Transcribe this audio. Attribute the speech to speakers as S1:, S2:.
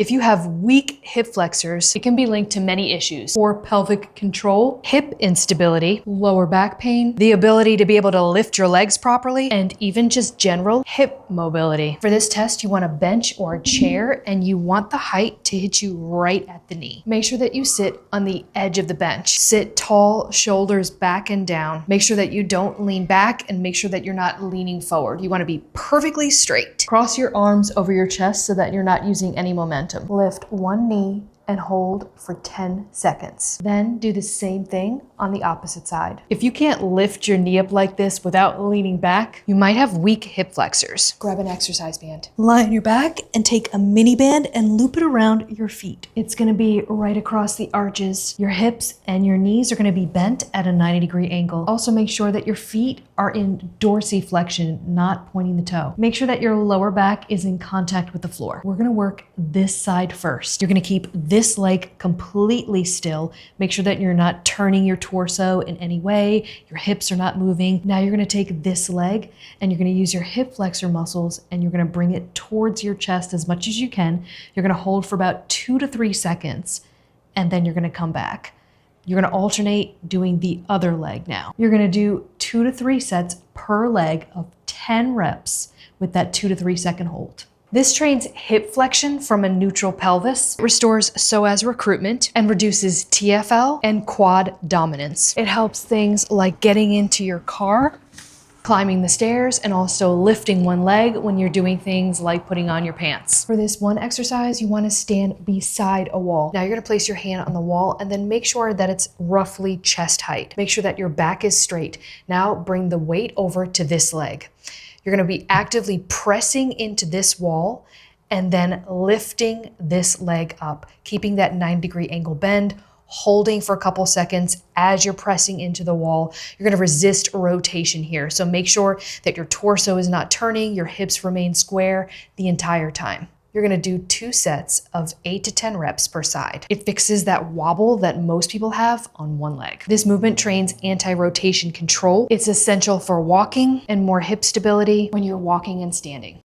S1: If you have weak hip flexors, it can be linked to many issues: poor pelvic control, hip instability, lower back pain, the ability to be able to lift your legs properly, and even just general hip mobility. For this test, you want a bench or a chair, and you want the height to hit you right at the knee. Make sure that you sit on the edge of the bench. Sit tall, shoulders back and down. Make sure that you don't lean back, and make sure that you're not leaning forward. You want to be perfectly straight. Cross your arms over your chest so that you're not using any momentum. Lift one knee and hold for 10 seconds. Then do the same thing on the opposite side. If you can't lift your knee up like this without leaning back, you might have weak hip flexors. Grab an exercise band. Lie on your back and take a mini band and loop it around your feet. It's gonna be right across the arches. Your hips and your knees are gonna be bent at a 90-degree angle. Also make sure that your feet are in dorsiflexion, not pointing the toe. Make sure that your lower back is in contact with the floor. We're gonna work this side first. You're gonna keep this leg completely still. Make sure that you're not turning your torso in any way. Your hips are not moving. Now you're gonna take this leg and you're gonna use your hip flexor muscles and you're gonna bring it towards your chest as much as you can. You're gonna hold for about 2 to 3 seconds and then you're gonna come back. You're gonna alternate doing the other leg now. You're gonna do 2 to 3 sets per leg of 10 reps with that 2 to 3 second hold. This trains hip flexion from a neutral pelvis, restores psoas recruitment, and reduces TFL and quad dominance. It helps things like getting into your car, climbing the stairs, and also lifting one leg when you're doing things like putting on your pants. For this one exercise, you want to stand beside a wall. Now you're going to place your hand on the wall and then make sure that it's roughly chest height. Make sure that your back is straight. Now bring the weight over to this leg. You're going to be actively pressing into this wall and then lifting this leg up, keeping that 90-degree angle bend, holding for a couple seconds as you're pressing into the wall. You're going to resist rotation here. So make sure that your torso is not turning, your hips remain square the entire time. You're going to do 2 sets of 8 to 10 reps per side. It fixes that wobble that most people have on one leg. This movement trains anti-rotation control. It's essential for walking and more hip stability when you're walking and standing.